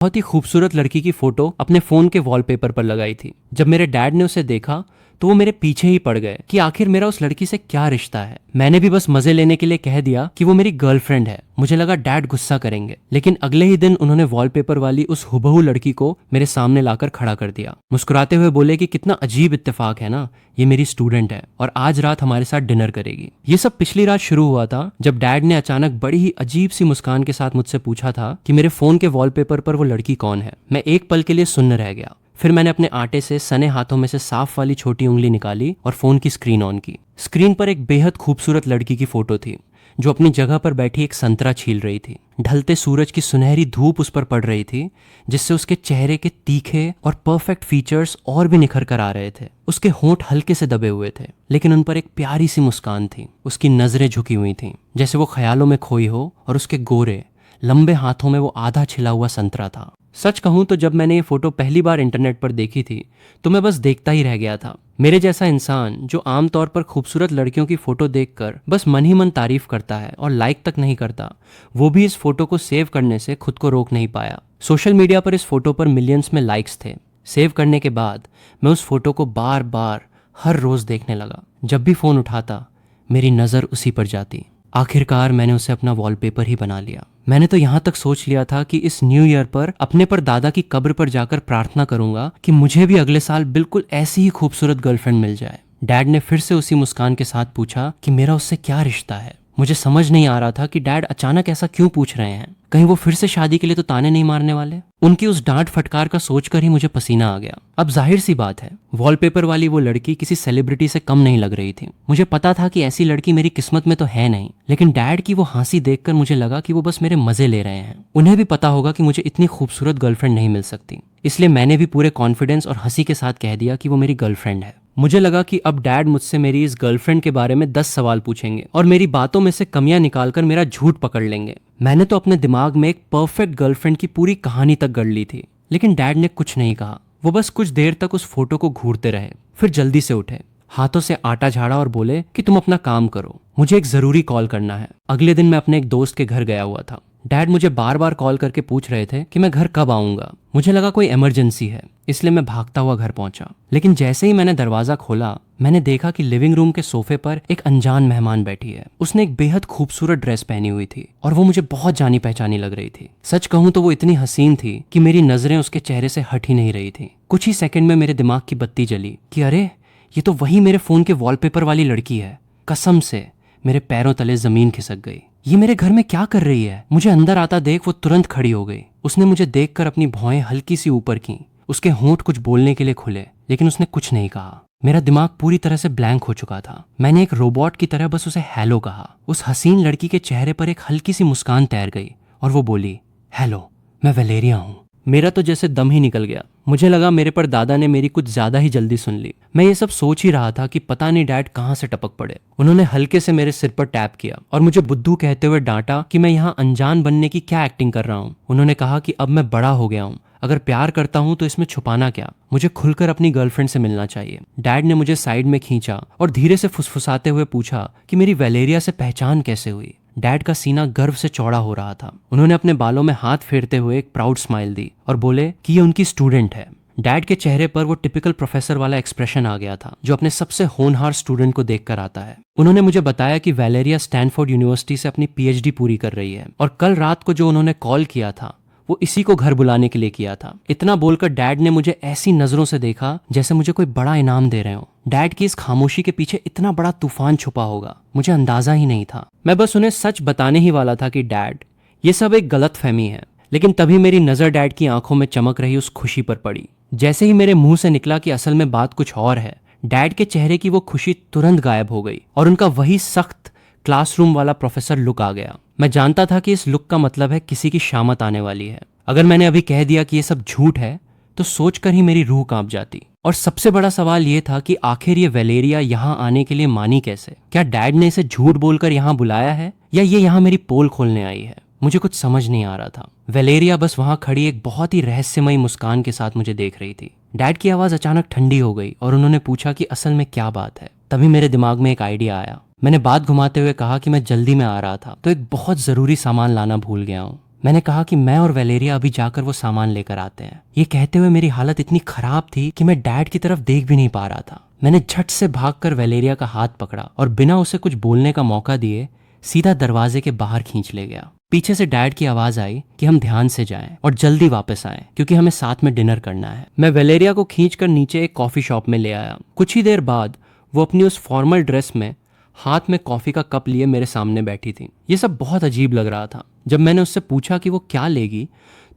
बहुत ही खूबसूरत लड़की की फोटो अपने फोन के वॉलपेपर पर लगाई थी। जब मेरे डैड ने उसे देखा तो वो मेरे पीछे ही पड़ गए कि आखिर मेरा उस लड़की से क्या रिश्ता है। मैंने भी बस मजे लेने के लिए कह दिया कि वो मेरी गर्लफ्रेंड है। मुझे लगा डैड गुस्सा करेंगे, लेकिन अगले ही दिन उन्होंने वॉलपेपर वाली उस हुबहू लड़की को मेरे सामने लाकर खड़ा कर दिया। मुस्कुराते हुए बोले कि कितना अजीब इत्तेफाक है ना, ये मेरी स्टूडेंट है और आज रात हमारे साथ डिनर करेगी। ये सब पिछली रात शुरू हुआ था जब डैड ने अचानक बड़ी ही अजीब सी मुस्कान के साथ मुझसे पूछा था कि मेरे फोन के वॉलपेपर पर वो लड़की कौन है। मैं एक पल के लिए सुन्न रह गया। फिर मैंने अपने आटे से सने हाथों में से साफ वाली छोटी उंगली निकाली और फोन की स्क्रीन ऑन की। स्क्रीन पर एक बेहद खूबसूरत लड़की की फोटो थी जो अपनी जगह पर बैठी एक संतरा छील रही थी। ढलते सूरज की सुनहरी धूप उस पर पड़ रही थी, जिससे उसके चेहरे के तीखे और परफेक्ट फीचर्स और भी निखर कर आ रहे थे। उसके होंठ हल्के से दबे हुए थे, लेकिन उन पर एक प्यारी सी मुस्कान थी। उसकी नजरें झुकी हुई थीं, जैसे वो ख्यालों में खोई हो, और उसके गोरे लंबे हाथों में वो आधा छिला हुआ संतरा था। सच कहूं तो जब मैंने ये फोटो पहली बार इंटरनेट पर देखी थी तो मैं बस देखता ही रह गया था। मेरे जैसा इंसान जो आमतौर पर खूबसूरत लड़कियों की फोटो देखकर बस मन ही मन तारीफ करता है और लाइक तक नहीं करता, वो भी इस फोटो को सेव करने से खुद को रोक नहीं पाया। सोशल मीडिया पर इस फोटो पर मिलियंस में लाइक्स थे। सेव करने के बाद मैं उस फोटो को बार बार हर रोज देखने लगा। जब भी फोन उठाता मेरी नजर उसी पर जाती। आखिरकार मैंने उसे अपना वॉलपेपर ही बना लिया। मैंने तो यहाँ तक सोच लिया था कि इस न्यू ईयर पर अपने पर दादा की कब्र पर जाकर प्रार्थना करूंगा कि मुझे भी अगले साल बिल्कुल ऐसी ही खूबसूरत गर्लफ्रेंड मिल जाए। डैड ने फिर से उसी मुस्कान के साथ पूछा कि मेरा उससे क्या रिश्ता है। मुझे समझ नहीं आ रहा था कि डैड अचानक ऐसा क्यों पूछ रहे हैं। कहीं वो फिर से शादी के लिए तो ताने नहीं मारने वाले। उनकी उस डांट फटकार का सोचकर ही मुझे पसीना आ गया। अब जाहिर सी बात है, वॉलपेपर वाली वो लड़की किसी सेलिब्रिटी से कम नहीं लग रही थी। मुझे पता था कि ऐसी लड़की मेरी किस्मत में तो है नहीं, लेकिन डैड की वो हंसी देखकर मुझे लगा कि वो बस मेरे मजे ले रहे हैं। उन्हें भी पता होगा कि मुझे इतनी खूबसूरत गर्लफ्रेंड नहीं मिल सकती, इसलिए मैंने भी पूरे कॉन्फिडेंस और हंसी के साथ कह दिया कि वो मेरी गर्लफ्रेंड है। मुझे लगा कि अब डैड मुझसे मेरी इस गर्लफ्रेंड के बारे में 10 सवाल पूछेंगे और मेरी बातों में से कमियां निकालकर मेरा झूठ पकड़ लेंगे। मैंने तो अपने दिमाग में एक परफेक्ट गर्लफ्रेंड की पूरी कहानी तक गढ़ ली थी, लेकिन डैड ने कुछ नहीं कहा। वो बस कुछ देर तक उस फोटो को घूरते रहे, फिर जल्दी से उठे, हाथों से आटा झाड़ा और बोले कि तुम अपना काम करो, मुझे एक जरूरी कॉल करना है। अगले दिन मैं अपने एक दोस्त के घर गया हुआ था। डैड मुझे बार बार कॉल करके पूछ रहे थे कि मैं घर कब आऊंगा। मुझे लगा कोई इमरजेंसी है, इसलिए मैं भागता हुआ घर पहुंचा। लेकिन जैसे ही मैंने दरवाजा खोला, मैंने देखा कि लिविंग रूम के सोफे पर एक अनजान मेहमान बैठी है। उसने एक बेहद खूबसूरत ड्रेस पहनी हुई थी और वो मुझे बहुत जानी पहचानी लग रही थी। सच कहूं तो वो इतनी हसीन थी कि मेरी नजरें उसके चेहरे से हट ही नहीं रही थी। कुछ ही सेकंड में मेरे दिमाग की बत्ती जली कि अरे, ये तो वही मेरे फोन के वॉलपेपर वाली लड़की है। कसम से मेरे पैरों तले जमीन खिसक गई। ये मेरे घर में क्या कर रही है? मुझे अंदर आता देख वो तुरंत खड़ी हो गई। उसने मुझे देखकर अपनी भौहें हल्की सी ऊपर की। उसके होंठ कुछ बोलने के लिए खुले, लेकिन उसने कुछ नहीं कहा। मेरा दिमाग पूरी तरह से ब्लैंक हो चुका था। मैंने एक रोबोट की तरह बस उसे हेलो कहा। उस हसीन लड़की के चेहरे पर एक हल्की सी मुस्कान तैर गई और वो बोली, हेलो, मैं वलेरिया हूँ। मेरा तो जैसे दम ही निकल गया। मुझे लगा मेरे पर दादा ने मेरी कुछ ज्यादा ही जल्दी सुन ली। मैं ये सब सोच ही रहा था कि पता नहीं डैड कहाँ से टपक पड़े। उन्होंने हल्के से मेरे सिर पर टैप किया और मुझे बुद्धू कहते हुए डांटा कि मैं यहाँ अनजान बनने की क्या एक्टिंग कर रहा हूँ। उन्होंने कहा कि अब मैं बड़ा हो गया हूँ, अगर प्यार करता हूँ तो इसमें छुपाना क्या, मुझे खुलकर अपनी गर्लफ्रेंड से मिलना चाहिए। डैड ने मुझे साइड में खींचा और धीरे से फुसफुसाते हुए पूछा कि मेरी वलेरिया से पहचान कैसे हुई। डैड का सीना गर्व से चौड़ा हो रहा था। उन्होंने अपने बालों में हाथ फेरते हुए एक प्राउड स्माइल दी और बोले कि ये उनकी स्टूडेंट है। डैड के चेहरे पर वो टिपिकल प्रोफेसर वाला एक्सप्रेशन आ गया था जो अपने सबसे होनहार स्टूडेंट को देखकर आता है। उन्होंने मुझे बताया कि वैलेरिया स्टैनफोर्ड यूनिवर्सिटी से अपनी पीएचडी पूरी कर रही है और कल रात को जो उन्होंने कॉल किया था वो इसी को घर बुलाने के लिए किया था। इतना बोलकर डैड ने मुझे ऐसी नजरों से देखा जैसे मुझे कोई बड़ा इनाम दे रहे हो। डैड की इस खामोशी के पीछे इतना बड़ा तूफान छुपा होगा, मुझे अंदाजा ही नहीं था। मैं बस उन्हें सच बताने ही वाला था कि डैड, ये सब एक गलत फहमी है। लेकिन तभी मेरी नजर डैड की आंखों में चमक रही उस खुशी पर पड़ी। जैसे ही मेरे मुंह से निकला कि असल में बात कुछ और है, डैड के चेहरे की वो खुशी तुरंत गायब हो गई और उनका वही सख्त क्लासरूम वाला प्रोफेसर लुक आ गया। मैं जानता था कि इस लुक का मतलब है किसी की शामत आने वाली है। अगर मैंने अभी कह दिया कि ये सब झूठ है तो सोचकर ही मेरी रूह कांप जाती। और सबसे बड़ा सवाल ये था कि आखिर ये वलेरिया यहाँ आने के लिए मानी कैसे? क्या डैड ने इसे झूठ बोलकर यहाँ बुलाया है या ये यहाँ मेरी पोल खोलने आई है? मुझे कुछ समझ नहीं आ रहा था। वलेरिया बस वहां खड़ी एक बहुत ही रहस्यमयी मुस्कान के साथ मुझे देख रही थी। डैड की आवाज अचानक ठंडी हो गई और उन्होंने पूछा कि असल में क्या बात है। तभी मेरे दिमाग में एक आइडिया आया। मैंने बात घुमाते हुए कहा कि मैं जल्दी में आ रहा था तो एक बहुत जरूरी सामान लाना भूल गया हूँ। मैंने कहा कि मैं और वेलेरिया अभी जाकर वो सामान लेकर आते हैं। ये कहते हुए मेरी हालत इतनी खराब थी कि मैं डैड की तरफ देख भी नहीं पा रहा था। मैंने झट से भागकर वेलेरिया का हाथ पकड़ा और बिना उसे कुछ बोलने का मौका दिए सीधा दरवाजे के बाहर खींच ले गया। पीछे से डैड की आवाज आई कि हम ध्यान से जाएं और जल्दी वापस आएं क्योंकि हमें साथ में डिनर करना है। मैं वेलेरिया को खींचकर नीचे एक कॉफी शॉप में ले आया। कुछ ही देर बाद वो अपनी उस फॉर्मल ड्रेस में हाथ में कॉफी का कप लिए मेरे सामने बैठी थी। ये सब बहुत अजीब लग रहा था। जब मैंने उससे पूछा कि वो क्या लेगी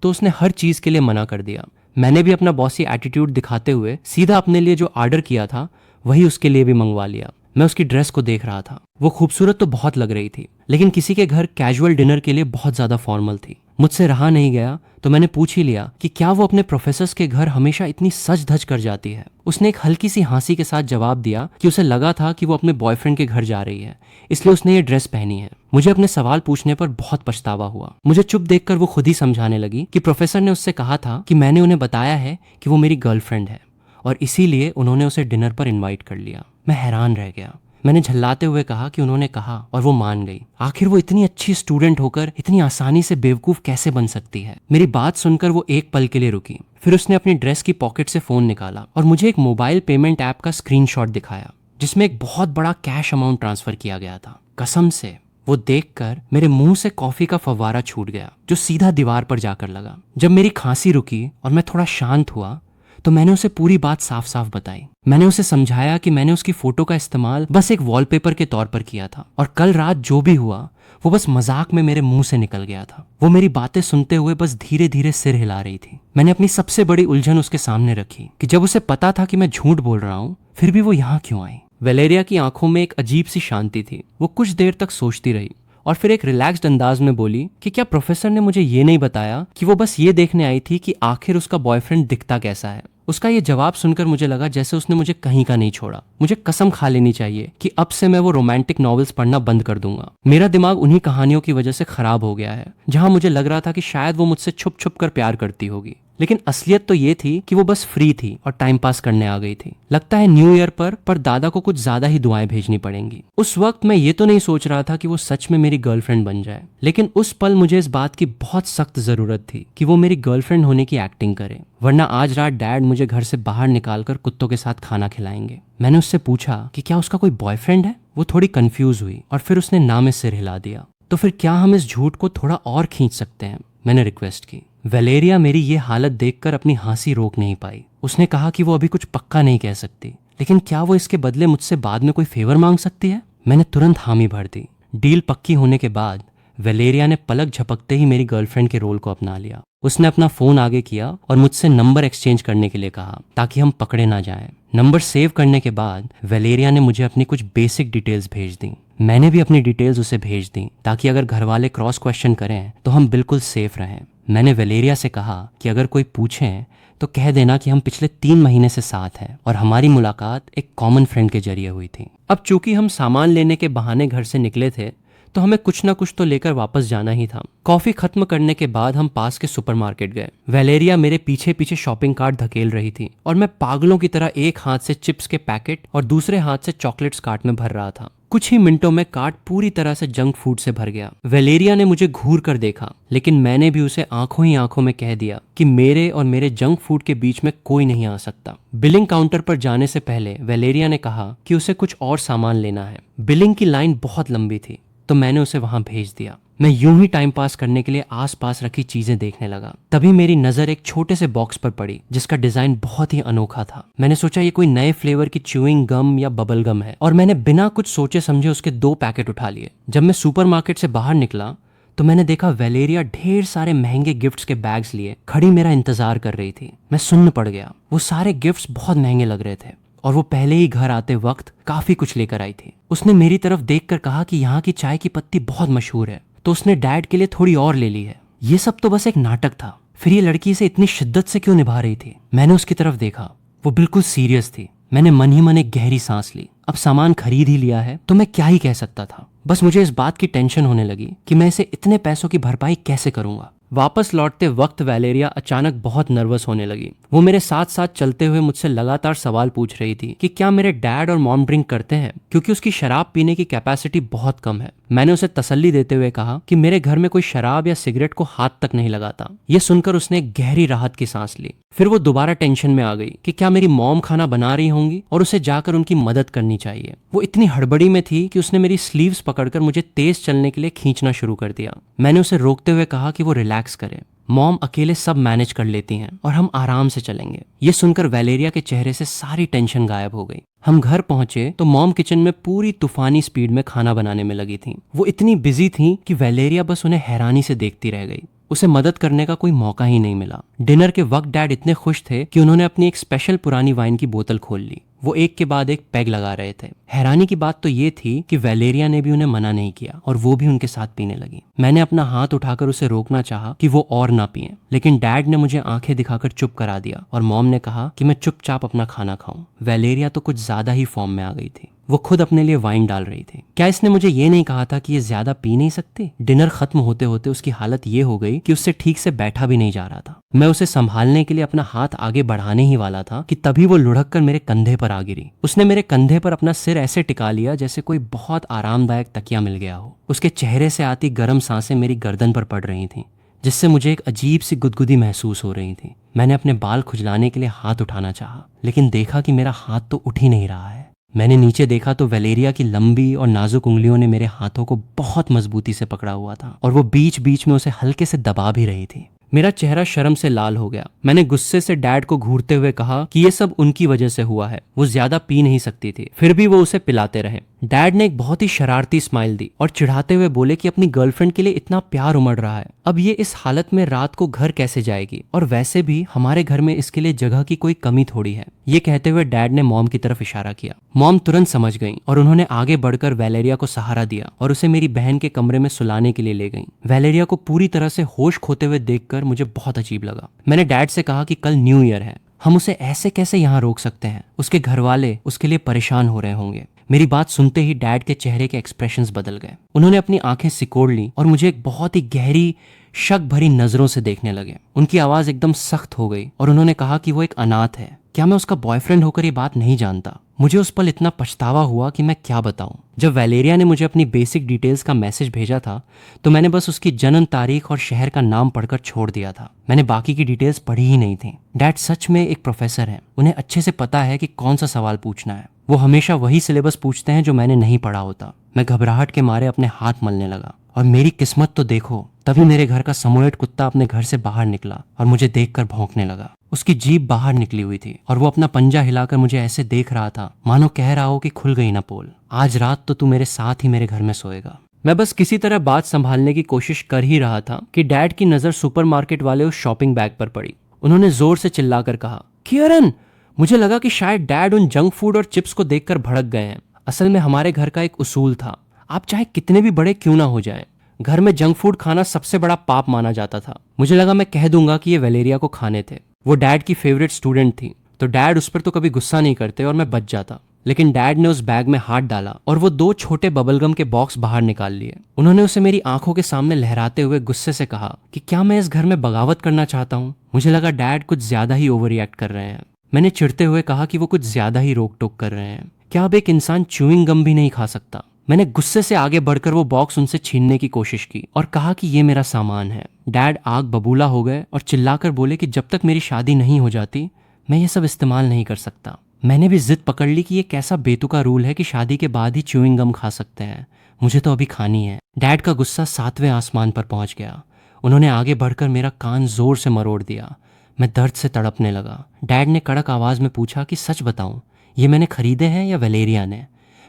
तो उसने हर चीज के लिए मना कर दिया। मैंने भी अपना बॉसी एटीट्यूड दिखाते हुए सीधा अपने लिए जो ऑर्डर किया था वही उसके लिए भी मंगवा लिया। मैं उसकी ड्रेस को देख रहा था। वो खूबसूरत तो बहुत लग रही थी, लेकिन किसी के घर कैजुअल डिनर के लिए बहुत ज्यादा फॉर्मल थी। मुझसे रहा नहीं गया तो मैंने पूछ ही लिया कि क्या वो अपने प्रोफेसर्स के घर हमेशा इतनी सज धज कर जाती है। उसने एक हल्की सी हंसी के साथ जवाब दिया कि उसे लगा था कि वो अपने बॉयफ्रेंड के घर जा रही है, इसलिए उसने ये ड्रेस पहनी है। मुझे अपने सवाल पूछने पर बहुत पछतावा हुआ। मुझे चुप देखकर वो खुद ही समझाने लगी कि प्रोफेसर ने उससे कहा था कि मैंने उन्हें बताया है कि वो मेरी गर्लफ्रेंड है और इसीलिए उन्होंने उसे डिनर पर इन्वाइट कर लिया। मैं हैरान रह गया। मैंने झल्लाते हुए कहा कि उन्होंने कहा और वो मान गई। आखिर वो इतनी अच्छी स्टूडेंट होकर इतनी आसानी से बेवकूफ कैसे बन सकती है। मेरी बात सुनकर वो एक पल के लिए रुकी। फिर उसने अपनी ड्रेस की पॉकेट से फोन निकाला और मुझे एक मोबाइल पेमेंट ऐप का स्क्रीनशॉट दिखाया जिसमें एक बहुत बड़ा कैश अमाउंट ट्रांसफर किया गया था। कसम से वो देखकर मेरे मुंह से कॉफी का फव्वारा छूट गया जो सीधा दीवार पर जाकर लगा। जब मेरी खांसी रुकी और मैं थोड़ा शांत हुआ तो मैंने उसे पूरी बात साफ साफ बताई। मैंने उसे समझाया कि मैंने उसकी फोटो का इस्तेमाल बस एक वॉलपेपर के तौर पर किया था और कल रात जो भी हुआ वो बस मजाक में मेरे मुंह से निकल गया था। वो मेरी बातें सुनते हुए बस धीरे धीरे सिर हिला रही थी। मैंने अपनी सबसे बड़ी उलझन उसके सामने रखी कि जब उसे पता था कि मैं झूठ बोल रहा हूँ फिर भी वो यहाँ क्यों आई। वेलेरिया की आंखों में एक अजीब सी शांति थी। वो कुछ देर तक सोचती रही और फिर एक रिलैक्स्ड अंदाज में बोली कि क्या प्रोफेसर ने मुझे ये नहीं बताया कि वो बस ये देखने आई थी कि आखिर उसका बॉयफ्रेंड दिखता कैसा है। उसका ये जवाब सुनकर मुझे लगा जैसे उसने मुझे कहीं का नहीं छोड़ा। मुझे कसम खा लेनी चाहिए कि अब से मैं वो रोमांटिक नॉवेल्स पढ़ना बंद कर दूंगा। मेरा दिमाग उन्हीं कहानियों की वजह से खराब हो गया है जहां मुझे लग रहा था कि शायद वो मुझसे छुप छुप कर प्यार करती होगी, लेकिन असलियत तो ये थी कि वो बस फ्री थी और टाइम पास करने आ गई थी। लगता है न्यू ईयर पर दादा को कुछ ज्यादा ही दुआएं भेजनी पड़ेंगी। उस वक्त मैं ये तो नहीं सोच रहा था कि वो सच में मेरी गर्लफ्रेंड बन जाए, लेकिन उस पल मुझे इस बात की बहुत सख्त जरूरत थी कि वो मेरी गर्लफ्रेंड होने की एक्टिंग करे, वरना आज रात डैड मुझे घर से बाहर निकालकर कुत्तों के साथ खाना खिलाएंगे। मैंने उससे पूछा कि क्या उसका कोई बॉयफ्रेंड है। वो थोड़ी कंफ्यूज हुई और फिर उसने ना में सिर हिला दिया। तो फिर क्या हम इस झूठ को थोड़ा और खींच सकते हैं, मैंने रिक्वेस्ट की। वेलेरिया मेरी ये हालत देखकर अपनी हंसी रोक नहीं पाई। उसने कहा कि वो अभी कुछ पक्का नहीं कह सकती, लेकिन क्या वो इसके बदले मुझसे बाद में कोई फेवर मांग सकती है। मैंने तुरंत हामी भर दी। डील पक्की होने के बाद वेलेरिया ने पलक झपकते ही मेरी गर्लफ्रेंड के रोल को अपना लिया। उसने अपना फोन आगे किया और मुझसे नंबर एक्सचेंज करने के लिए कहा ताकि हम पकड़े ना जाएं। नंबर सेव करने के बाद वेलेरिया ने मुझे अपनी कुछ बेसिक डिटेल्स भेज दी। मैंने भी अपनी डिटेल्स उसे भेज दी ताकि अगर घर वाले क्रॉस क्वेश्चन करें तो हम बिल्कुल सेफ रहें। मैंने वेलेरिया से कहा कि अगर कोई पूछे तो कह देना कि हम पिछले 3 महीने से साथ हैं और हमारी मुलाकात एक कॉमन फ्रेंड के जरिए हुई थी। अब चूंकि हम सामान लेने के बहाने घर से निकले थे तो हमें कुछ ना कुछ तो लेकर वापस जाना ही था। कॉफी खत्म करने के बाद हम पास के सुपरमार्केट गए। वेलेरिया मेरे पीछे पीछे शॉपिंग कार्ट धकेल रही थी और मैं पागलों की तरह एक हाथ से चिप्स के पैकेट और दूसरे हाथ से चॉकलेट्स कार्ट में भर रहा था। कुछ ही मिनटों में कार्ट पूरी तरह से जंक फूड से भर गया। वेलेरिया ने मुझे घूर कर देखा, लेकिन मैंने भी उसे आंखों ही आंखों में कह दिया कि मेरे और मेरे जंक फूड के बीच में कोई नहीं आ सकता। बिलिंग काउंटर पर जाने से पहले वेलेरिया ने कहा कि उसे कुछ और सामान लेना है। बिलिंग की लाइन बहुत लंबी थी तो मैंने उसे वहां भेज दिया। मैं यूं ही टाइम पास करने के लिए आसपास रखी चीजें देखने लगा। तभी मेरी नजर एक छोटे से बॉक्स पर पड़ी जिसका डिजाइन बहुत ही अनोखा था। मैंने सोचा ये कोई नए फ्लेवर की च्यूइंग गम या बबल गम है और मैंने बिना कुछ सोचे समझे उसके 2 पैकेट उठा लिए। जब मैं सुपरमार्केट से बाहर निकला तो मैंने देखा वेलेरिया ढेर सारे महंगे गिफ्ट्स के बैग्स लिए खड़ी मेरा इंतजार कर रही थी। मैं सुन्न पड़ गया। वो सारे गिफ्ट्स बहुत महंगे लग रहे थे और वो पहले ही घर आते वक्त काफी कुछ लेकर आई थी। उसने मेरी तरफ देखकर कहा कि यहाँ की चाय की पत्ती बहुत मशहूर है, तो उसने डैड के लिए थोड़ी और ले ली है। ये सब तो बस एक नाटक था। फिर ये लड़की इसे इतनी शिद्दत से क्यों निभा रही थी। मैंने उसकी तरफ देखा, वो बिल्कुल सीरियस थी। मैंने मन ही मन एक गहरी सांस ली। अब सामान खरीद ही लिया है तो मैं क्या ही कह सकता था। बस मुझे इस बात की टेंशन होने लगी कि मैं इसे इतने पैसों की भरपाई कैसे करूंगा। वापस लौटते वक्त वेलेरिया अचानक बहुत नर्वस होने लगी। वो मेरे साथ साथ चलते हुए मुझसे लगातार सवाल पूछ रही थी कि क्या मेरे डैड और मॉम ड्रिंक करते हैं, क्योंकि उसकी शराब पीने की कैपेसिटी बहुत कम है। मैंने उसे तसल्ली देते हुए कहा कि मेरे घर में कोई शराब या सिगरेट को हाथ तक नहीं लगाता। ये सुनकर उसने एक गहरी राहत की सांस ली। फिर वो दोबारा टेंशन में आ गई कि क्या मेरी मॉम खाना बना रही होंगी और उसे जाकर उनकी मदद करनी चाहिए। वो इतनी हड़बड़ी में थी कि उसने मेरी स्लीव्स पकड़कर मुझे तेज चलने के लिए खींचना शुरू कर दिया। मैंने उसे रोकते हुए कहा कि वो रिलैक्स करे, मॉम अकेले सब मैनेज कर लेती हैं और हम आराम से चलेंगे। ये सुनकर वैलेरिया के चेहरे से सारी टेंशन गायब हो गई। हम घर पहुंचे तो मॉम किचन में पूरी तूफानी स्पीड में खाना बनाने में लगी थी। वो इतनी बिजी थी कि वैलेरिया बस उन्हें हैरानी से देखती रह गई। उसे मदद करने का कोई मौका ही नहीं मिला। डिनर के वक्त डैड इतने खुश थे कि उन्होंने अपनी एक स्पेशल पुरानी वाइन की बोतल खोल ली। वो एक के बाद एक पैग लगा रहे थे। हैरानी की बात तो ये थी कि वैलेरिया ने भी उन्हें मना नहीं किया और वो भी उनके साथ पीने लगी। मैंने अपना हाथ उठाकर उसे रोकना चाहा कि वो और ना पिए, लेकिन डैड ने मुझे आंखें दिखाकर चुप करा दिया और मॉम ने कहा कि मैं चुपचाप अपना खाना खाऊं। वैलेरिया तो कुछ ज्यादा ही फॉर्म में आ गई थी। वो खुद अपने लिए वाइन डाल रही थी। क्या इसने मुझे ये नहीं कहा था कि ये ज्यादा पी नहीं सकती? डिनर खत्म होते होते उसकी हालत ये हो गई कि उससे ठीक से बैठा भी नहीं जा रहा था। मैं उसे संभालने के लिए अपना हाथ आगे बढ़ाने ही वाला था कि तभी वो लुढ़क कर मेरे कंधे पर आ गिरी। उसने मेरे कंधे पर अपना सिर ऐसे टिका लिया जैसे कोई बहुत आरामदायक तकिया मिल गया हो। उसके चेहरे से आती गर्म सांसें मेरी गर्दन पर पड़ रही थीं, जिससे मुझे एक अजीब सी गुदगुदी महसूस हो रही थी। मैंने अपने बाल खुजलाने के लिए हाथ उठाना चाहा, लेकिन देखा कि मेरा हाथ तो उठ ही नहीं रहा है। मैंने नीचे देखा तो वैलेरिया की लंबी और नाजुक उंगलियों ने मेरे हाथों को बहुत मजबूती से पकड़ा हुआ था और वो बीच बीच में उसे हल्के से दबा भी रही थी। मेरा चेहरा शर्म से लाल हो गया। मैंने गुस्से से डैड को घूरते हुए कहा कि ये सब उनकी वजह से हुआ है, वो ज्यादा पी नहीं सकती थी। फिर भी वो उसे पिलाते रहे। डैड ने एक बहुत ही शरारती स्माइल दी और चिढ़ाते हुए बोले कि अपनी गर्लफ्रेंड के लिए इतना प्यार उमड़ रहा है, अब ये इस हालत में रात को घर कैसे जाएगी, और वैसे भी हमारे घर में इसके लिए जगह की कोई कमी थोड़ी है। ये कहते हुए डैड ने मॉम की तरफ इशारा किया। मॉम तुरंत समझ गई और उन्होंने आगे बढ़कर वैलेरिया को सहारा दिया और उसे मेरी बहन के कमरे में सुलाने के लिए ले गई। वैलेरिया को पूरी तरह से होश खोते हुए देखकर मुझे बहुत अजीब लगा। मैंने डैड से कहा कि कल न्यू ईयर है, हम उसे ऐसे कैसे यहाँ रोक सकते हैं? उसके घर वाले उसके लिए परेशान हो रहे होंगे। मेरी बात सुनते ही डैड के चेहरे के एक्सप्रेशंस बदल गए। उन्होंने अपनी आंखें सिकोड़ ली और मुझे एक बहुत ही गहरी शक भरी नजरों से देखने लगे। उनकी आवाज एकदम सख्त हो गई और उन्होंने कहा कि वो एक अनाथ है। क्या मैं उसका बॉयफ्रेंड होकर ये बात नहीं जानता? मुझे उस पल इतना पछतावा हुआ कि मैं क्या बताऊं। जब वैलेरिया ने मुझे अपनी बेसिक डिटेल्स का मैसेज भेजा था तो मैंने बस उसकी जन्म तारीख और शहर का नाम पढ़कर छोड़ दिया था। मैंने बाकी की डिटेल्स पढ़ी ही नहीं थी। डैड सच में एक प्रोफेसर हैं, उन्हें अच्छे से पता है कि कौन सा सवाल पूछना है। वो हमेशा वही सिलेबस पूछते हैं जो मैंने नहीं पढ़ा होता। मैं घबराहट के मारे अपने हाथ मलने लगा और मेरी किस्मत तो देखो, तभी मेरे घर का समोएड कुत्ता अपने घर से बाहर निकला और मुझे देखकर भौंकने लगा। उसकी जीभ बाहर निकली हुई थी और वो अपना पंजा हिलाकर मुझे ऐसे देख रहा था मानो कह रहा हो कि खुल गई ना पोल, आज रात तो तू मेरे साथ ही मेरे घर में सोएगा। मैं बस किसी तरह बात संभालने की कोशिश कर ही रहा था कि डैड की नजर सुपरमार्केट वाले उस शॉपिंग बैग पर पड़ी। उन्होंने जोर से चिल्लाकर कहा, किरण! मुझे लगा कि शायद डैड उन जंक फूड और चिप्स को देखकर भड़क गए हैं। असल में हमारे घर का एक उसूल था, आप चाहे कितने भी बड़े क्यों ना हो जाएं, घर में जंक फूड खाना सबसे बड़ा पाप माना जाता था। मुझे लगा मैं कह दूंगा कि ये वैलेरिया को खाने थे। वो डैड की फेवरेट स्टूडेंट थी तो डैड उस पर तो कभी गुस्सा नहीं करते और मैं बच जाता। लेकिन डैड ने उस बैग में हाथ डाला और वो 2 छोटे बबलगम के बॉक्स बाहर निकाल लिए। उन्होंने उसे मेरी आंखों के सामने लहराते हुए गुस्से से कहा कि क्या मैं इस घर में बगावत करना चाहता हूँ। मुझे लगा डैड कुछ ज्यादा ही ओवर रिएक्ट कर रहे हैं। मैंने चिढ़ते हुए कहा कि वो कुछ ज्यादा ही रोक टोक कर रहे हैं। क्या अब एक इंसान च्यूइंग गम भी नहीं खा सकता? मैंने गुस्से से आगे बढ़कर वो बॉक्स उनसे छीनने की कोशिश की और कहा कि ये मेरा सामान है। डैड आग बबूला हो गए और चिल्लाकर बोले कि जब तक मेरी शादी नहीं हो जाती मैं ये सब इस्तेमाल नहीं कर सकता। मैंने भी जिद पकड़ ली कि ये कैसा बेतुका रूल है कि शादी के बाद ही च्यूइंग गम खा सकते हैं, मुझे तो अभी खानी है। डैड का गुस्सा 7वें आसमान पर पहुंच गया। उन्होंने आगे बढ़कर मेरा कान जोर से मरोड़ दिया। मैं दर्द से तड़पने लगा। डैड ने कड़क आवाज में पूछा कि सच बताऊं, ये मैंने खरीदे हैं या वैलेरिया ने?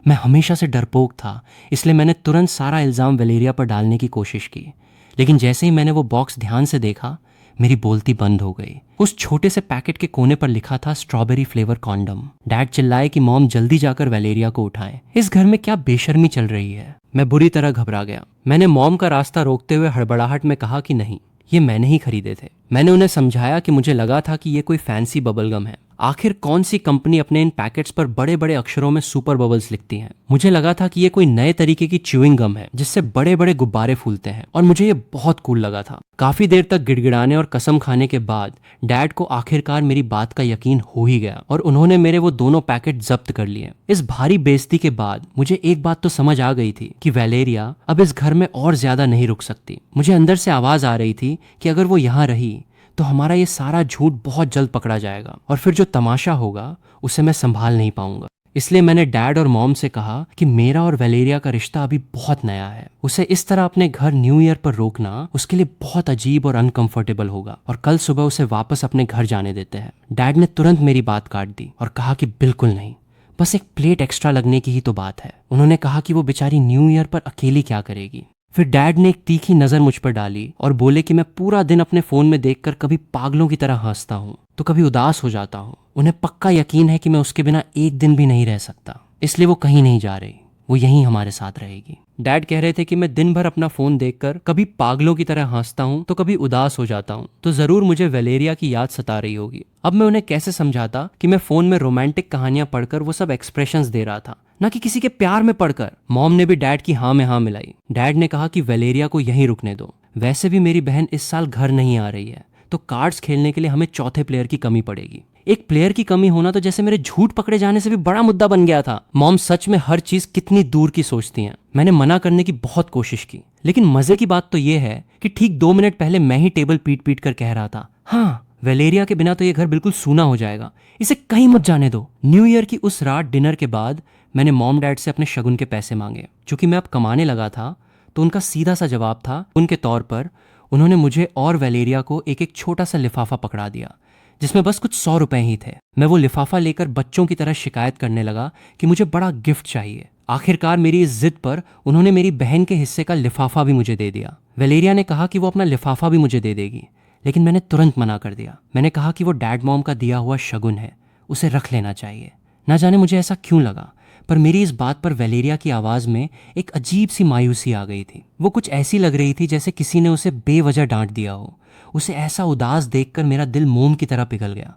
मैं हमेशा से डरपोक था, इसलिए मैंने तुरंत सारा इल्जाम वैलेरिया पर डालने की कोशिश की। लेकिन जैसे ही मैंने वो बॉक्स ध्यान से देखा, मेरी बोलती बंद हो गई। उस छोटे से पैकेट के कोने पर लिखा था स्ट्रॉबेरी फ्लेवर कॉन्डम। डैड चिल्लाए कि मॉम जल्दी जाकर वैलेरिया को उठाएं, इस घर में क्या बेशर्मी चल रही है। मैं बुरी तरह घबरा गया। मैंने मॉम का रास्ता रोकते हुए हड़बड़ाहट में कहा कि नहीं, ये मैंने ही खरीदे थे। मैंने उन्हें समझाया कि मुझे लगा था कि ये कोई फैंसी बबलगम है, आखिर कौन सी कंपनी अपने इन पैकेट्स पर बड़े बड़े अक्षरों में सुपर बबल्स लिखती है। मुझे लगा था कि ये कोई नए तरीके की च्यूइंग गम है जिससे बड़े बड़े गुब्बारे फूलते हैं, और मुझे ये बहुत कूल लगा था। काफी देर तक गिड़गिड़ाने और कसम खाने के बाद डैड को आखिरकार मेरी बात का यकीन हो ही गया और उन्होंने मेरे वो दोनों पैकेट जब्त कर लिए। इस भारी बेइज्जती के बाद मुझे एक बात तो समझ आ गई थी कि वैलेरिया अब इस घर में और ज्यादा नहीं रुक सकती। मुझे अंदर से आवाज आ रही थी कि अगर वो यहाँ रही तो हमारा ये सारा झूठ बहुत जल्द पकड़ा जाएगा और फिर जो तमाशा होगा उसे मैं संभाल नहीं पाऊंगा। इसलिए मैंने डैड और मॉम से कहा कि मेरा और वैलेरिया का रिश्ता अभी बहुत नया है। उसे इस तरह अपने घर न्यू ईयर पर रोकना उसके लिए बहुत अजीब और अनकंफर्टेबल होगा, और कल सुबह उसे वापस अपने घर जाने देते हैं। डैड ने तुरंत मेरी बात काट दी और कहा कि बिल्कुल नहीं, बस एक प्लेट एक्स्ट्रा लगने की ही तो बात है। उन्होंने कहा कि वो बेचारी न्यू ईयर पर अकेली क्या करेगी। फिर डैड ने एक तीखी नजर मुझ पर डाली और बोले कि मैं पूरा दिन अपने फोन में देखकर कभी पागलों की तरह हंसता हूँ तो कभी उदास हो जाता हूँ। उन्हें पक्का यकीन है कि मैं उसके बिना एक दिन भी नहीं रह सकता, इसलिए वो कहीं नहीं जा रही, वो यहीं हमारे साथ रहेगी। डैड कह रहे थे कि मैं दिन भर अपना फोन देखकर कभी पागलों की तरह हंसता हूँ तो कभी उदास हो जाता हूँ, तो जरूर मुझे वैलेरिया की याद सता रही होगी। अब मैं उन्हें कैसे समझाता कि मैं फोन में रोमांटिक कहानियां पढ़कर वो सब एक्सप्रेशंस दे रहा था, ना कि किसी के प्यार में पढ़कर। मॉम ने भी डैड की हाँ में हाँ मिलाई। डैड ने कहा कि वैलेरिया को यहीं रुकने दो, वैसे भी मेरी बहन इस साल घर नहीं आ रही है, तो कार्ड्स खेलने के लिए हमें चौथे प्लेयर की कमी पड़ेगी। एक प्लेयर की कमी होना तो जैसे मेरे झूठ पकड़े जाने से भी बड़ा मुद्दा बन गया था। मॉम सच में हर चीज कितनी दूर की सोचती हैं। मैंने मना करने की बहुत कोशिश की, लेकिन मजे की बात तो ये है कि ठीक 2 मिनट पहले मैं ही टेबल पीट पीट कर कह रहा था, हाँ वैलेरिया के बिना तो ये घर बिल्कुल सूना हो जाएगा, इसे कहीं मत जाने दो। न्यू ईयर की उस रात डिनर के बाद मैंने मॉम डैड से अपने शगुन के पैसे मांगे। चूंकि मैं अब कमाने लगा था तो उनका सीधा सा जवाब था, उनके तौर पर उन्होंने मुझे और वैलेरिया को एक एक छोटा सा लिफाफा पकड़ा दिया जिसमें बस कुछ 100 रुपए ही थे। मैं वो लिफाफा लेकर बच्चों की तरह शिकायत करने लगा कि मुझे बड़ा गिफ्ट चाहिए। आखिरकार मेरी इस जिद पर उन्होंने मेरी बहन के हिस्से का लिफाफा भी मुझे दे दिया। वैलेरिया ने कहा कि वो अपना लिफाफा भी मुझे दे देगी, लेकिन मैंने तुरंत मना कर दिया। मैंने कहा कि वो डैड मॉम का दिया हुआ शगुन है, उसे रख लेना चाहिए। ना जाने मुझे ऐसा क्यों लगा, पर मेरी इस बात पर वैलेरिया की आवाज में एक अजीब सी मायूसी आ गई थी। वो कुछ ऐसी लग रही थी जैसे किसी ने उसे बेवजह डांट दिया हो। उसे ऐसा उदास देखकर मेरा दिल मोम की तरह पिघल गया।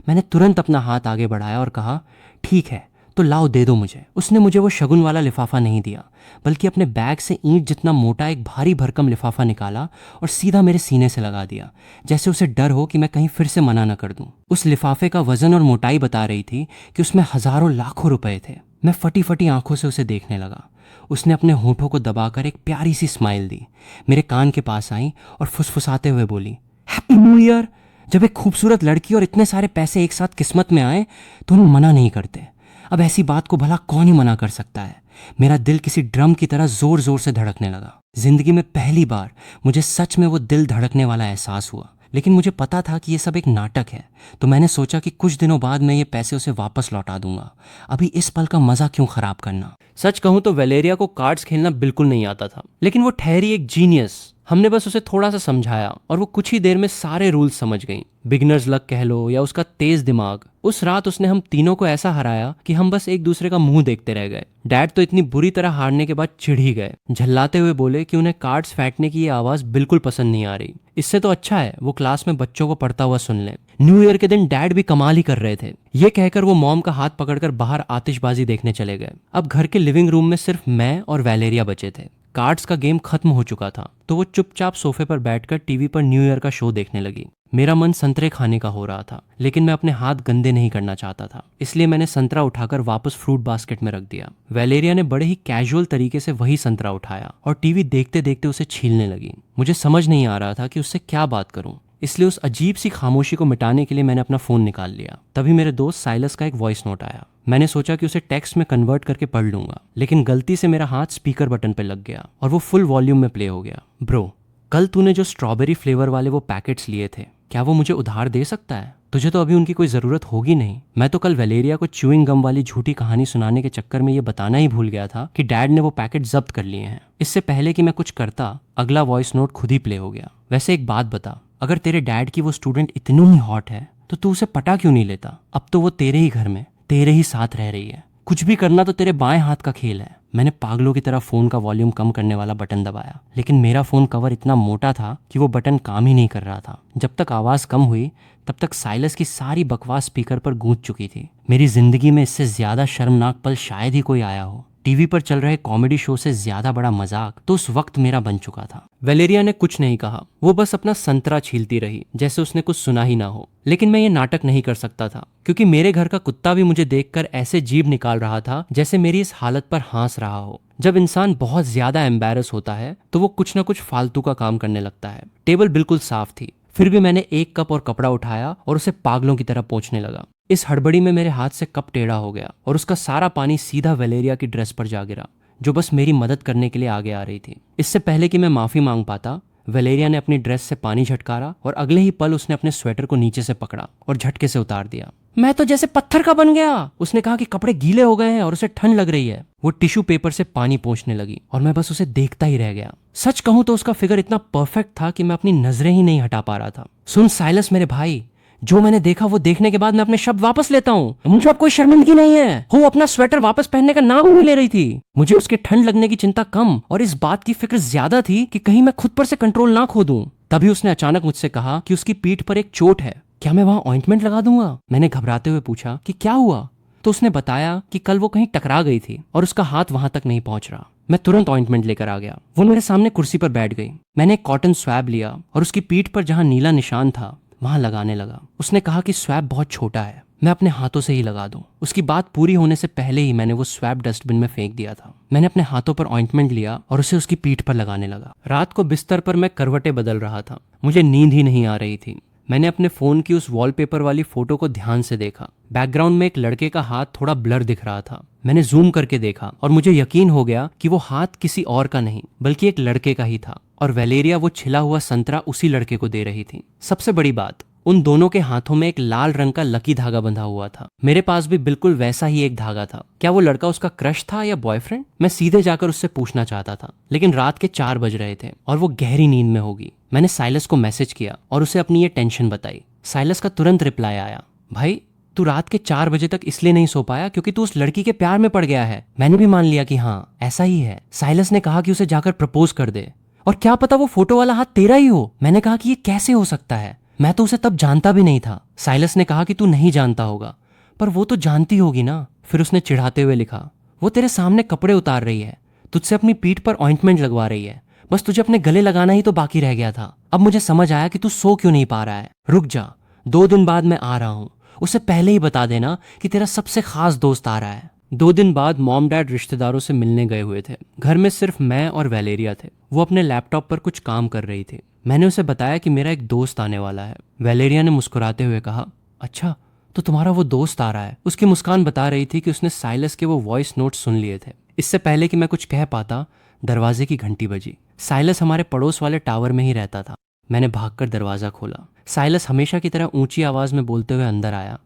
मैंने तुरंत अपना हाथ आगे बढ़ाया और कहा, ठीक है तो लाओ दे दो मुझे। उसने मुझे वो शगुन वाला लिफाफा नहीं दिया, बल्कि अपने बैग से ईंट जितना मोटा एक भारी भरकम लिफाफा निकाला और सीधा मेरे सीने से लगा दिया, जैसे उसे डर हो कि मैं कहीं फिर से मना न कर दूं। उस लिफाफे का वजन और मोटाई बता रही थी कि उसमें हजारों लाखों रुपए थे। मैं फटी फटी आंखों से उसे देखने लगा। उसने अपने होठों को दबाकर एक प्यारी सी स्माइल दी, मेरे कान के पास आई और फुसफुसाते हुए बोली, हैप्पी न्यू ईयर। जब एक खूबसूरत लड़की और इतने सारे पैसे एक साथ किस्मत में आए तो उन्हें मना नहीं करते। अब ऐसी बात को भला कौन ही मना कर सकता है। मेरा दिल किसी ड्रम की तरह जोर जोर से धड़कने लगा। जिंदगी में पहली बार मुझे सच में वो दिल धड़कने वाला एहसास हुआ, लेकिन मुझे पता था कि ये सब एक नाटक है। तो मैंने सोचा कि कुछ दिनों बाद मैं ये पैसे उसे वापस लौटा दूंगा, अभी इस पल का मजा क्यों खराब करना। सच कहूं तो वैलेरिया को कार्ड्स खेलना बिल्कुल नहीं आता था, लेकिन वो ठहरी एक जीनियस। हमने बस उसे थोड़ा सा समझाया और वो कुछ ही देर में सारे रूल्स समझ गई। बिगिनर्स लक कह लो या उसका तेज दिमाग। उस रात उसने हम तीनों को ऐसा हराया कि हम बस एक दूसरे का मुंह देखते रह गए। डैड तो इतनी बुरी तरह हारने के बाद चिढ़ ही गए। झल्लाते हुए बोले कि उन्हें कार्ड्स फेंकने की ये आवाज बिल्कुल पसंद नहीं आ रही। इससे तो अच्छा है वो क्लास में बच्चों को पढ़ता हुआ सुन ले। न्यू ईयर के दिन डैड भी कमाल ही कर रहे थे। ये कहकर वो मॉम का हाथ पकड़कर बाहर आतिशबाजी देखने चले गए। अब घर के लिविंग रूम में सिर्फ मैं और वैलेरिया बचे थे। कार्ड्स का गेम खत्म हो चुका था तो वो चुपचाप सोफे पर बैठकर टीवी पर न्यू ईयर का शो देखने लगी। मेरा मन संतरे खाने का हो रहा था, लेकिन मैं अपने हाथ गंदे नहीं करना चाहता था, इसलिए मैंने संतरा उठाकर वापस फ्रूट बास्केट में रख दिया। वैलेरिया ने बड़े ही कैजुअल तरीके से वही संतरा उठाया और टीवी देखते देखते उसे छीलने लगी। मुझे समझ नहीं आ रहा था कि उससे क्या बात करूं, इसलिए उस अजीब सी खामोशी को मिटाने के लिए मैंने अपना फोन निकाल लिया। तभी मेरे दोस्त साइलस का एक वॉइस नोट आया। मैंने सोचा कि उसे टेक्स्ट में कन्वर्ट करके पढ़ लूंगा, लेकिन गलती से मेरा हाथ स्पीकर बटन पर लग गया और वो फुल वॉल्यूम में प्ले हो गया। ब्रो, कल तूने जो स्ट्रॉबेरी फ्लेवर वाले वो पैकेट्स लिए थे, क्या वो मुझे उधार दे सकता है? तुझे तो अभी उनकी कोई जरूरत होगी नहीं। मैं तो कल वैलेरिया को च्यूइंग गम वाली झूठी कहानी सुनाने के चक्कर में ये बताना ही भूल गया था कि डैड ने वो पैकेट जब्त कर लिए हैं। इससे पहले कि मैं कुछ करता, अगला वॉइस नोट खुद ही प्ले हो गया। वैसे एक बात बता, अगर तेरे डैड की वो स्टूडेंट इतनी ही हॉट है तो तू उसे पटा क्यों नहीं लेता? अब तो वो तेरे ही घर में तेरे ही साथ रह रही है। कुछ भी करना तो तेरे बाएं हाथ का खेल है। मैंने पागलों की तरह फोन का वॉल्यूम कम करने वाला बटन दबाया, लेकिन मेरा फोन कवर इतना मोटा था कि वो बटन काम ही नहीं कर रहा था। जब तक आवाज कम हुई तब तक साइलस की सारी बकवास स्पीकर पर गूंज चुकी थी। मेरी जिंदगी में इससे ज्यादा शर्मनाक पल शायद ही कोई आया हो। टीवी पर चल रहे कॉमेडी शो से ज्यादा बड़ा मजाक तो उस वक्त मेरा बन चुका था। वेलेरिया ने कुछ नहीं कहा, वो बस अपना संतरा छीलती रही जैसे उसने कुछ सुना ही ना हो। लेकिन मैं ये नाटक नहीं कर सकता था, क्योंकि मेरे घर का कुत्ता भी मुझे देखकर ऐसे जीभ निकाल रहा था जैसे मेरी इस हालत पर हंस रहा हो। जब इंसान बहुत ज्यादा एम्बैरस होता है तो वो कुछ ना कुछ फालतू का काम करने लगता है। टेबल बिल्कुल साफ थी, फिर भी मैंने एक कप और कपड़ा उठाया और उसे पागलों की तरह पोंछने लगा। इस हड़बड़ी में मेरे हाथ से कप टेढ़ा हो गया और उसका सारा पानी सीधा वेलेरिया की ड्रेस पर जा गिरा, जो बस मेरी मदद करने के लिए आगे आ रही थी। इससे पहले कि मैं माफी मांग पाता, वेलेरिया ने अपनी ड्रेस से पानी झटकारा और अगले ही पल उसने अपने स्वेटर को नीचे से पकड़ा और झटके से उतार दिया। मैं तो जैसे पत्थर का बन गया। उसने कहा कि कपड़े गीले हो गए हैं और उसे ठंड लग रही है। वो टिश्यू पेपर से पानी पोंछने लगी और मैं बस उसे देखता ही रह गया। सच कहूं तो उसका फिगर इतना परफेक्ट था कि मैं अपनी नजरें ही नहीं हटा पा रहा था। सुन साइलस मेरे भाई, जो मैंने देखा वो देखने के बाद मैं अपने शब्द वापस लेता हूँ। मुझे अब कोई शर्मिंदगी नहीं है। वो अपना स्वेटर वापस पहनने का नाम नहीं ले रही थी। मुझे उसके ठंड लगने की चिंता कम और इस बात की फिक्र ज्यादा थी कि कहीं मैं खुद पर से कंट्रोल ना खो दूं। तभी उसने अचानक मुझसे कहा कि उसकी पीठ पर एक चोट है, क्या मैं वहां ऑइंटमेंट लगा दूंगा? मैंने घबराते हुए पूछा कि क्या हुआ? तो उसने बताया कि कल वो कहीं टकरा गई थी और उसका हाथ वहां तक नहीं पहुंच रहा। मैं तुरंत ऑइंटमेंट लेकर आ गया। वो मेरे सामने कुर्सी पर बैठ गई। मैंने एक कॉटन स्वैब लिया और उसकी पीठ पर जहां नीला निशान था वहां लगाने लगा। उसने कहा कि स्वैब बहुत छोटा है, मैं अपने हाथों से ही लगा दूं। उसकी बात पूरी होने से पहले ही मैंने वो स्वैब डस्टबिन में फेंक दिया था। मैंने अपने हाथों पर ऑइंटमेंट लिया और उसे उसकी पीठ पर लगाने लगा। रात को बिस्तर पर मैं करवटें बदल रहा था। मुझे नींद ही नहीं आ रही थी। मैंने अपने फोन की उस वॉलपेपर वाली फोटो को ध्यान से देखा। बैकग्राउंड में एक लड़के का हाथ थोड़ा ब्लर दिख रहा था। मैंने जूम करके देखा और मुझे यकीन हो गया कि वो हाथ किसी और का नहीं बल्कि एक लड़के का ही था और वेलेरिया वो छिला हुआ संतरा उसी लड़के को दे रही थी। सबसे बड़ी बात, उन दोनों के हाथों में एक लाल रंग का लकी धागा बंधा हुआ था। मेरे पास भी बिल्कुल वैसा ही एक धागा था। क्या वो लड़का उसका क्रश था या बॉयफ्रेंड? मैं सीधे जाकर उससे पूछना चाहता था, लेकिन रात के 4 बज रहे थे और वो गहरी नींद में होगी। मैंने साइलस को मैसेज किया और उसे अपनी ये टेंशन बताई। साइलस का तुरंत रिप्लाई आया, भाई तू रात के 4 बजे तक इसलिए नहीं सो पाया क्योंकि तू उस लड़की के प्यार में पड़ गया है। मैंने भी मान लिया कि हाँ ऐसा ही है। साइलस ने कहा कि उसे जाकर प्रपोज कर दे और क्या पता वो फोटो वाला हाथ तेरा ही हो। मैंने कहा कि ये कैसे हो सकता है, मैं तो उसे तब जानता भी नहीं था। साइलस ने कहा कि तू नहीं जानता होगा, पर वो तो जानती होगी ना। फिर उसने चिढ़ाते हुए लिखा, वो तेरे सामने कपड़े उतार रही है, तुझसे अपनी पीठ पर ऑइंटमेंट लगवा रही है, बस तुझे अपने गले लगाना ही तो बाकी रह गया था। अब मुझे समझ आया कि तू सो क्यों नहीं पा रहा है। रुक जा, 2 दिन बाद मैं आ रहा हूँ। उसे पहले ही बता देना कि तेरा सबसे खास दोस्त आ रहा है। 2 दिन बाद मॉम डैड रिश्तेदारों से मिलने गए हुए थे। घर में सिर्फ मैं और वेलेरिया थे। वो अपने लैपटॉप पर कुछ काम कर रही थी। मैंने उसे बताया कि मेरा एक दोस्त आने वाला है। वेलेरिया ने मुस्कुराते हुए कहा, अच्छा तो तुम्हारा वो दोस्त आ रहा है। उसकी मुस्कान बता रही थी कि उसने साइलस के वो वॉइस नोट सुन लिए थे। इससे पहले कि मैं कुछ कह पाता, दरवाजे की घंटी बजी। साइलस हमारे पड़ोस वाले टावर में ही रहता था। मैंने भागकर दरवाजा खोला। साइलस हमेशा की तरह ऊंची आवाज में बोलते हुए अंदर आया,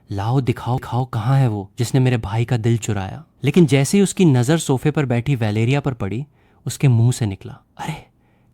लाओ दिखाओ खाओ कहाँ है वो जिसने मेरे भाई का दिल चुराया। लेकिन जैसे ही उसकी नजर सोफे पर बैठी वेलेरिया पर पड़ी, उसके मुंह से निकला, अरे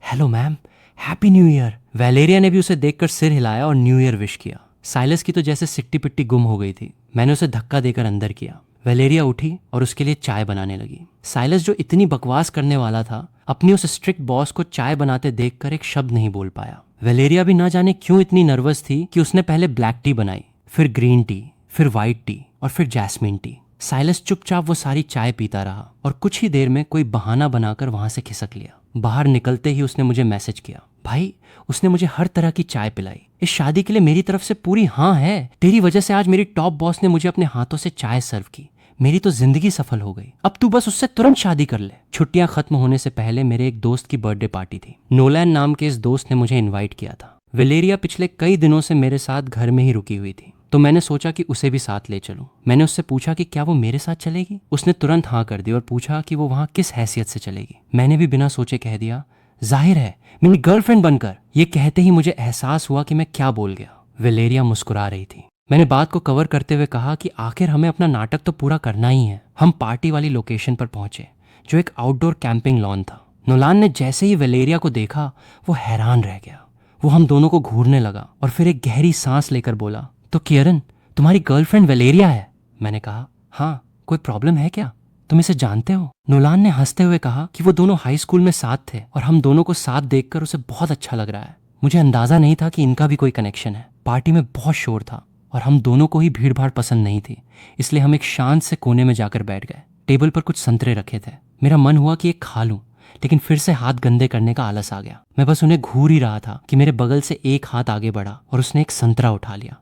hello ma'am, happy new year. Valeria ने भी उसे देखकर सिर हिलाया और न्यू ईयर विश किया। साइलस की तो जैसे सिट्टी पिट्टी गुम हो गई थी। मैंने उसे धक्का देकर अंदर किया। वेलेरिया उठी और उसके लिए चाय बनाने लगी। साइलस जो इतनी बकवास करने वाला था, अपनी उस स्ट्रिक्ट बॉस को चाय बनाते देखकर एक शब्द नहीं बोल पाया। वेलेरिया भी ना जाने क्यों इतनी नर्वस थी कि उसने पहले ब्लैक टी बनाई, फिर ग्रीन टी, फिर व्हाइट टी और फिर जैस्मिन टी। साइलस चुपचाप वो सारी चाय पीता रहा और कुछ ही देर में कोई बहाना बनाकर वहां से खिसक लिया। बाहर निकलते ही उसने मुझे मैसेज किया, भाई उसने मुझे हर तरह की चाय पिलाई। इस शादी के लिए मेरी तरफ से पूरी हाँ है। तेरी वजह से आज मेरी टॉप बॉस ने मुझे अपने हाथों से चाय सर्व की। मेरी तो जिंदगी सफल हो गई। अब तू बस उससे तुरंत शादी कर ले। छुट्टियां खत्म होने से पहले मेरे एक दोस्त की बर्थडे पार्टी थी। नोलैन नाम के इस दोस्त ने मुझे इन्वाइट किया था। वेलेरिया पिछले कई दिनों से मेरे साथ घर में ही रुकी हुई थी, तो मैंने सोचा कि उसे भी साथ ले चलूं। मैंने उससे पूछा कि क्या वो मेरे साथ चलेगी। उसने तुरंत हाँ कर दी और पूछा कि वो वहां किस हैसियत से चलेगी। मैंने भी बिना सोचे कह दिया, जाहिर है मेरी गर्लफ्रेंड बनकर। ये कहते ही मुझे एहसास हुआ कि मैं क्या बोल गया। वेलेरिया मुस्कुरा रही थी। मैंने बात को कवर करते हुए कहा कि आखिर हमें अपना नाटक तो पूरा करना ही है। हम पार्टी वाली लोकेशन पर पहुंचे, जो एक आउटडोर कैंपिंग लॉन था। नोलान ने जैसे ही वेलेरिया को देखा, वो हैरान रह गया। वो हम दोनों को घूरने लगा और फिर एक गहरी सांस लेकर बोला, तो किरण तुम्हारी गर्लफ्रेंड वेलेरिया है? मैंने कहा, हाँ, कोई प्रॉब्लम है क्या? तुम इसे जानते हो? नोलान ने हंसते हुए कहा कि वो दोनों हाई स्कूल में साथ थे और हम दोनों को साथ देखकर उसे बहुत अच्छा लग रहा है। मुझे अंदाजा नहीं था कि इनका भी कोई कनेक्शन है। पार्टी में बहुत शोर था और हम दोनों को ही भीड़ भाड़ पसंद नहीं थी, इसलिए हम एक शांत से कोने में जाकर बैठ गए। टेबल पर कुछ संतरे रखे थे। मेरा मन हुआ कि एक खा लूं, लेकिन फिर से हाथ गंदे करने का आलस आ गया। मैं बस उन्हें घूर ही रहा था कि मेरे बगल से एक हाथ आगे बढ़ा और उसने एक संतरा उठा लिया।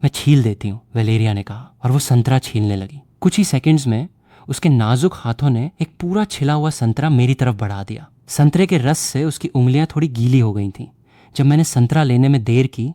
मैं छील देती हूँ, वेलेरिया ने कहा, और वो संतरा छीलने लगी। कुछ ही सेकंड्स में उसके नाजुक हाथों ने एक पूरा छिला हुआ संतरा मेरी तरफ बढ़ा दिया। संतरे के रस से उसकी उंगलियां थोड़ी गीली हो गई थीं। जब मैंने संतरा लेने में देर की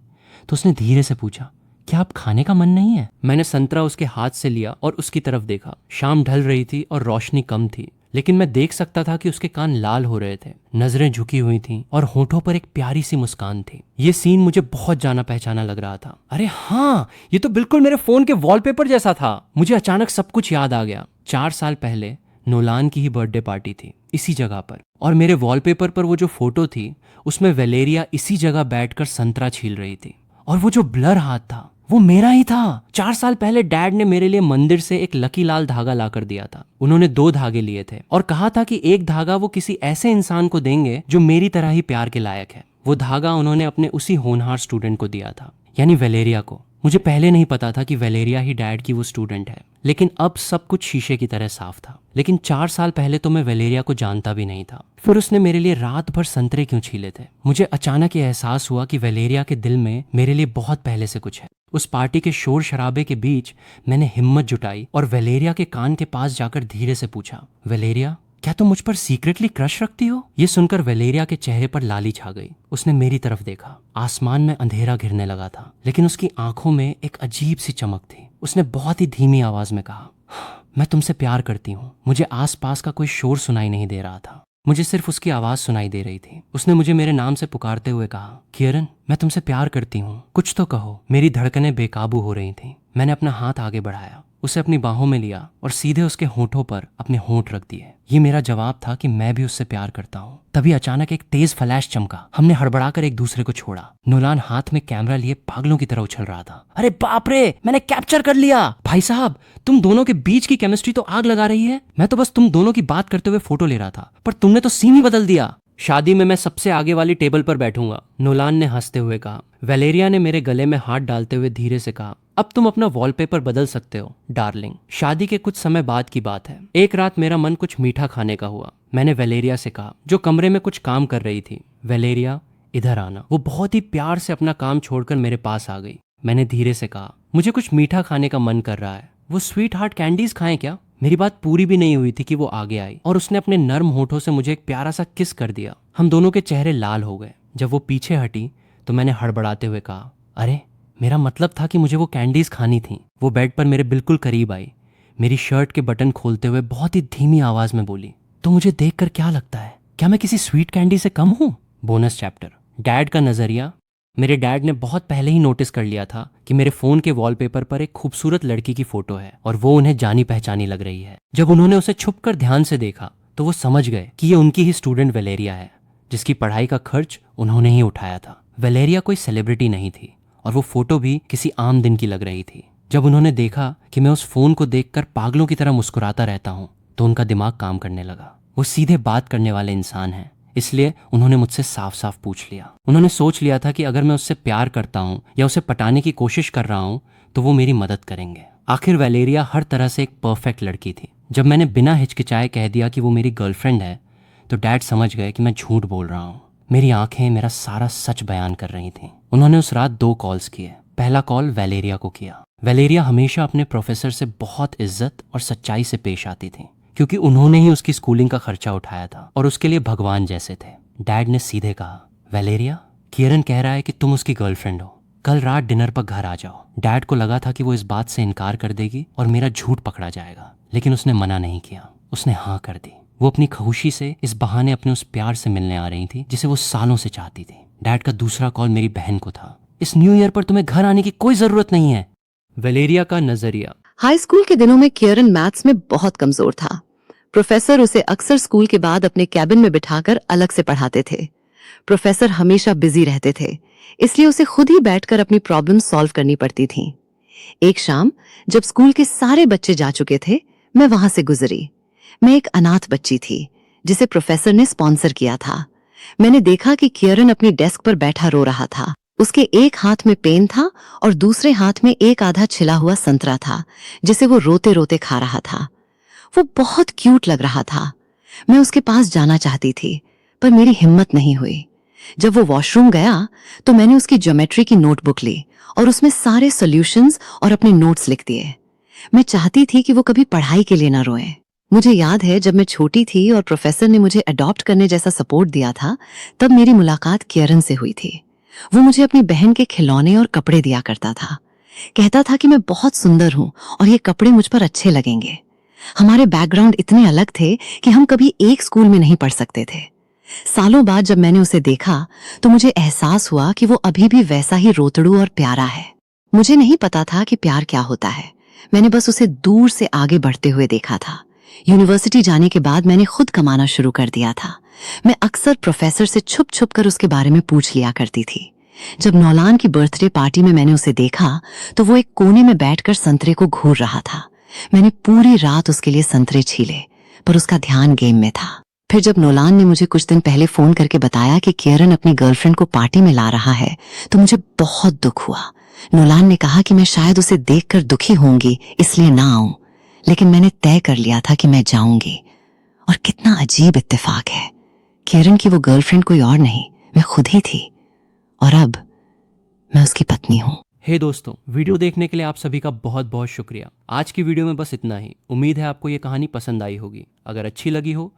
तो उसने धीरे से पूछा, क्या आप खाने का मन नहीं है? मैंने संतरा उसके हाथ से लिया और उसकी तरफ देखा। शाम ढल रही थी और रोशनी कम थी, लेकिन मैं देख सकता था कि उसके कान लाल हो रहे थे, नजरें झुकी हुई थीं और होठों पर एक प्यारी सी मुस्कान थी। ये सीन मुझे बहुत जाना पहचाना लग रहा था। अरे हाँ, ये तो बिल्कुल मेरे फोन के वॉलपेपर जैसा था। मुझे अचानक सब कुछ याद आ गया। 4 साल पहले नोलान की ही बर्थडे पार्टी थी इसी जगह पर, और मेरे वॉलपेपर पर वो जो फोटो थी उसमें वेलेरिया इसी जगह बैठकर संतरा छील रही थी। और वो जो ब्लर हाथ था वो मेरा ही था। 4 साल पहले डैड ने मेरे लिए मंदिर से एक लकी लाल धागा लाकर दिया था। उन्होंने 2 धागे लिए थे और कहा था कि एक धागा वो किसी ऐसे इंसान को देंगे जो मेरी तरह ही प्यार के लायक है। वो धागा उन्होंने अपने उसी होनहार स्टूडेंट को दिया था, यानी वेलेरिया को। मुझे पहले नहीं पता था कि वेलेरिया ही डैड की वो स्टूडेंट है, लेकिन अब सब कुछ शीशे की तरह साफ था। लेकिन 4 साल पहले तो मैं वेलेरिया को जानता भी नहीं था। फिर उसने मेरे लिए रात भर संतरे क्यों छीले थे? मुझे अचानक ये एहसास हुआ कि वेलेरिया के दिल में मेरे लिए बहुत पहले से कुछ है। उस पार्टी के शोर शराबे के बीच मैंने हिम्मत जुटाई और वेलेरिया के कान के पास जाकर धीरे से पूछा, वेलेरिया, क्या तुम मुझ पर सीक्रेटली क्रश रखती हो? ये सुनकर वेलेरिया के चेहरे पर लाली छा गई। उसने मेरी तरफ देखा। आसमान में अंधेरा घिरने लगा था, लेकिन उसकी आंखों में एक अजीब सी चमक थी। उसने बहुत ही धीमी आवाज में कहा, मैं तुमसे प्यार करती हूँ। मुझे आसपास का कोई शोर सुनाई नहीं दे रहा था, मुझे सिर्फ उसकी आवाज सुनाई दे रही थी। उसने मुझे मेरे नाम से पुकारते हुए कहा, किरण, मैं तुमसे प्यार करती हूँ, कुछ तो कहो। मेरी धड़कनें बेकाबू हो रही थीं। मैंने अपना हाथ आगे बढ़ाया, उसे अपनी बाहों में लिया और सीधे उसके होठों पर अपने होंठ रख दिए। ये मेरा जवाब था कि मैं भी उससे प्यार करता हूँ। तभी अचानक एक तेज फ्लैश चमका। हमने हड़बड़ाकर एक दूसरे को छोड़ा। नोलान हाथ में कैमरा लिए पागलों की तरह उछल रहा था। अरे बाप रे, मैंने कैप्चर कर लिया! भाई साहब, तुम दोनों के बीच की केमिस्ट्री तो आग लगा रही है। मैं तो बस तुम दोनों की बात करते हुए फोटो ले रहा था, पर तुमने तो सीन ही बदल दिया। शादी में मैं सबसे आगे वाली टेबल पर बैठूंगा, नोलान ने हंसते हुए कहा। वेलेरिया ने मेरे गले में हाथ डालते हुए धीरे से कहा, अब तुम अपना वॉलपेपर बदल सकते हो डार्लिंग। शादी के कुछ समय बाद की बात है। एक रात मेरा मन कुछ मीठा खाने का हुआ। मैंने वेलेरिया से कहा, जो कमरे में कुछ काम कर रही थी, वेलेरिया, इधर आना। वो बहुत ही प्यार से अपना काम छोड़कर मेरे पास आ गई। मैंने धीरे से कहा, मुझे कुछ मीठा खाने का मन कर रहा है। वो स्वीट हार्ट कैंडीज खाएं क्या? मेरी बात पूरी भी नहीं हुई थी कि वो आगे आई और उसने अपने नर्म होठों से मुझे एक प्यारा सा किस कर दिया। हम दोनों के चेहरे लाल हो गए। जब वो पीछे हटी तो मैंने हड़बड़ाते हुए कहा, अरे, मेरा मतलब था कि मुझे वो कैंडीज खानी थी। वो बेड पर मेरे बिल्कुल करीब आई, मेरी शर्ट के बटन खोलते हुए बहुत ही धीमी आवाज में बोली, तो मुझे देखकर क्या लगता है? क्या मैं किसी स्वीट कैंडी से कम हूँ? बोनस चैप्टर, डैड का नजरिया। मेरे डैड ने बहुत पहले ही नोटिस कर लिया था कि मेरे फोन के वॉलपेपर पर एक खूबसूरत लड़की की फोटो है और वो उन्हें जानी पहचानी लग रही है। जब उन्होंने उसे छुपकर ध्यान से देखा तो वो समझ गए कि ये उनकी ही स्टूडेंट वेलेरिया है, जिसकी पढ़ाई का खर्च उन्होंने ही उठाया था। वेलेरिया कोई सेलिब्रिटी नहीं थी और वो फोटो भी किसी आम दिन की लग रही थी। जब उन्होंने देखा कि मैं उस फोन को देखकर पागलों की तरह मुस्कुराता रहता हूँ तो उनका दिमाग काम करने लगा। वो सीधे बात करने वाले इंसान हैं, इसलिए उन्होंने मुझसे साफ साफ पूछ लिया। उन्होंने सोच लिया था कि अगर मैं उससे प्यार करता हूँ या उसे पटाने की कोशिश कर रहा हूँ तो वो मेरी मदद करेंगे। आखिर वेलेरिया हर तरह से एक परफेक्ट लड़की थी। जब मैंने बिना हिचकिचाए कह दिया कि वो मेरी गर्लफ्रेंड है तो डैड समझ गए कि मैं झूठ बोल रहा हूँ। मेरी आंखें मेरा सारा सच बयान कर रही थीं। उन्होंने उस रात 2 कॉल्स किए। पहला कॉल वेलेरिया को किया। वेलेरिया हमेशा अपने प्रोफेसर से बहुत इज्जत और सच्चाई से पेश आती थी, क्योंकि उन्होंने ही उसकी स्कूलिंग का खर्चा उठाया था और उसके लिए भगवान जैसे थे। डैड ने सीधे कहा, वेलेरिया, किरण कह रहा है कि तुम उसकी गर्लफ्रेंड हो, कल रात डिनर पर घर आ जाओ। डैड को लगा था कि वो इस बात से इनकार कर देगी और मेरा झूठ पकड़ा जाएगा, लेकिन उसने मना नहीं किया। उसने हाँ कर दी। वो अपनी खुशी से इस बहाने अपने उस प्यार से मिलने आ रही थी जिसे वो सालों से चाहती थी। डैड का दूसरा कॉल मेरी बहन को था। इस न्यू ईयर पर तुम्हें घर आने की कोई जरूरत नहीं है। वेलेरिया का नजरिया। हाई स्कूल के दिनों में किरण मैथ्स में बहुत कमजोर था। प्रोफेसर उसे अक्सर स्कूल के बाद अपने कैबिन में बिठाकर अलग से पढ़ाते थे। प्रोफेसर हमेशा बिजी रहते थे, इसलिए उसे खुद ही बैठकर अपनी प्रॉब्लम सॉल्व करनी पड़ती थी। एक शाम जब स्कूल के सारे बच्चे जा चुके थे, मैं वहां से गुजरी। मैं एक अनाथ बच्ची थी जिसे प्रोफेसर ने स्पॉन्सर किया था। मैंने देखा कि किरण अपनी डेस्क पर बैठा रो रहा था। उसके एक हाथ में पेन था और दूसरे हाथ में एक आधा छिला हुआ संतरा था, जिसे वो रोते रोते खा रहा था। वो बहुत क्यूट लग रहा था। मैं उसके पास जाना चाहती थी, पर मेरी हिम्मत नहीं हुई। जब वो वॉशरूम गया तो मैंने उसकी ज्योमेट्री की नोटबुक ली और उसमें सारे सॉल्यूशंस और अपने नोट्स लिख दिए। मैं चाहती थी कि वो कभी पढ़ाई के लिए ना रोए। मुझे याद है जब मैं छोटी थी और प्रोफेसर ने मुझे अडॉप्ट करने जैसा सपोर्ट दिया था, तब मेरी मुलाकात किरण से हुई थी। वो मुझे अपनी बहन के खिलौने और कपड़े दिया करता था। कहता था कि मैं बहुत सुंदर हूं और ये कपड़े मुझ पर अच्छे लगेंगे। हमारे बैकग्राउंड इतने अलग थे कि हम कभी एक स्कूल में नहीं पढ़ सकते थे। सालों बाद जब मैंने उसे देखा तो मुझे एहसास हुआ कि वो अभी भी वैसा ही रोतड़ू और प्यारा है। मुझे नहीं पता था कि प्यार क्या होता है। मैंने बस उसे दूर से आगे बढ़ते हुए देखा था। यूनिवर्सिटी जाने के बाद मैंने खुद कमाना शुरू कर दिया था। मैं अक्सर प्रोफेसर से छुप छुप कर उसके बारे में पूछ लिया करती थी। जब नौलान की बर्थडे पार्टी में मैंने उसे देखा तो वो एक कोने में बैठकर संतरे को घूर रहा था। मैंने पूरी रात उसके लिए संतरे छीले, पर उसका ध्यान गेम में था। फिर जब नौलान ने मुझे कुछ दिन पहले फोन करके बताया कि किरण अपनी गर्लफ्रेंड को पार्टी में ला रहा है, तो मुझे बहुत दुख हुआ। नौलान ने कहा कि मैं शायद उसे देखकर दुखी होंगी, इसलिए ना आऊं, लेकिन मैंने तय कर लिया था कि मैं जाऊंगी। और कितना अजीब इत्तेफाक है, किरण की वो गर्लफ्रेंड कोई और नहीं, मैं खुद ही थी। और अब मैं उसकी पत्नी हूं। हे दोस्तों, वीडियो देखने के लिए आप सभी का बहुत बहुत शुक्रिया। आज की वीडियो में बस इतना ही। उम्मीद है आपको ये कहानी पसंद आई होगी। अगर अच्छी लगी हो